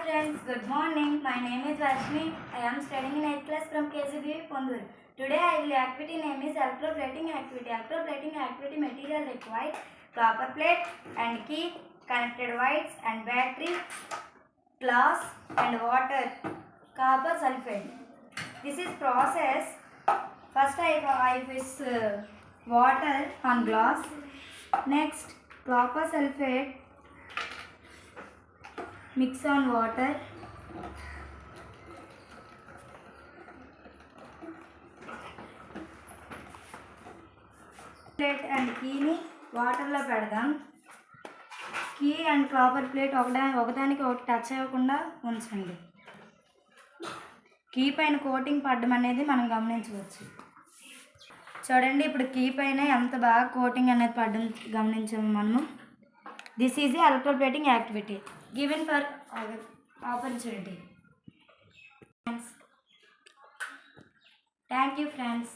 friends, good morning. My name is Varshini. I am studying in 8th class from KGB Pondur. Today I will activity name is electroplating activity. Electroplating activity material required copper plate and key, connected wires and battery, glass and water, copper sulfate. This is process. First I fix water on glass. Next copper sulfate mix on water. Plate and key ni water lo pedadam. Key and copper plate ఒకదానికి ఒకటి touch అవ్వకుండా ఉంచండి. Key పైన coating పడడం అనేది మనం గమనించవచ్చు. చూడండి ఇప్పుడు కీ పైన ఎంత బాగా కోటింగ్ అనేది పడడం గమనించాము మనము. This is the electroplating activity given for opportunity. Thank you friends.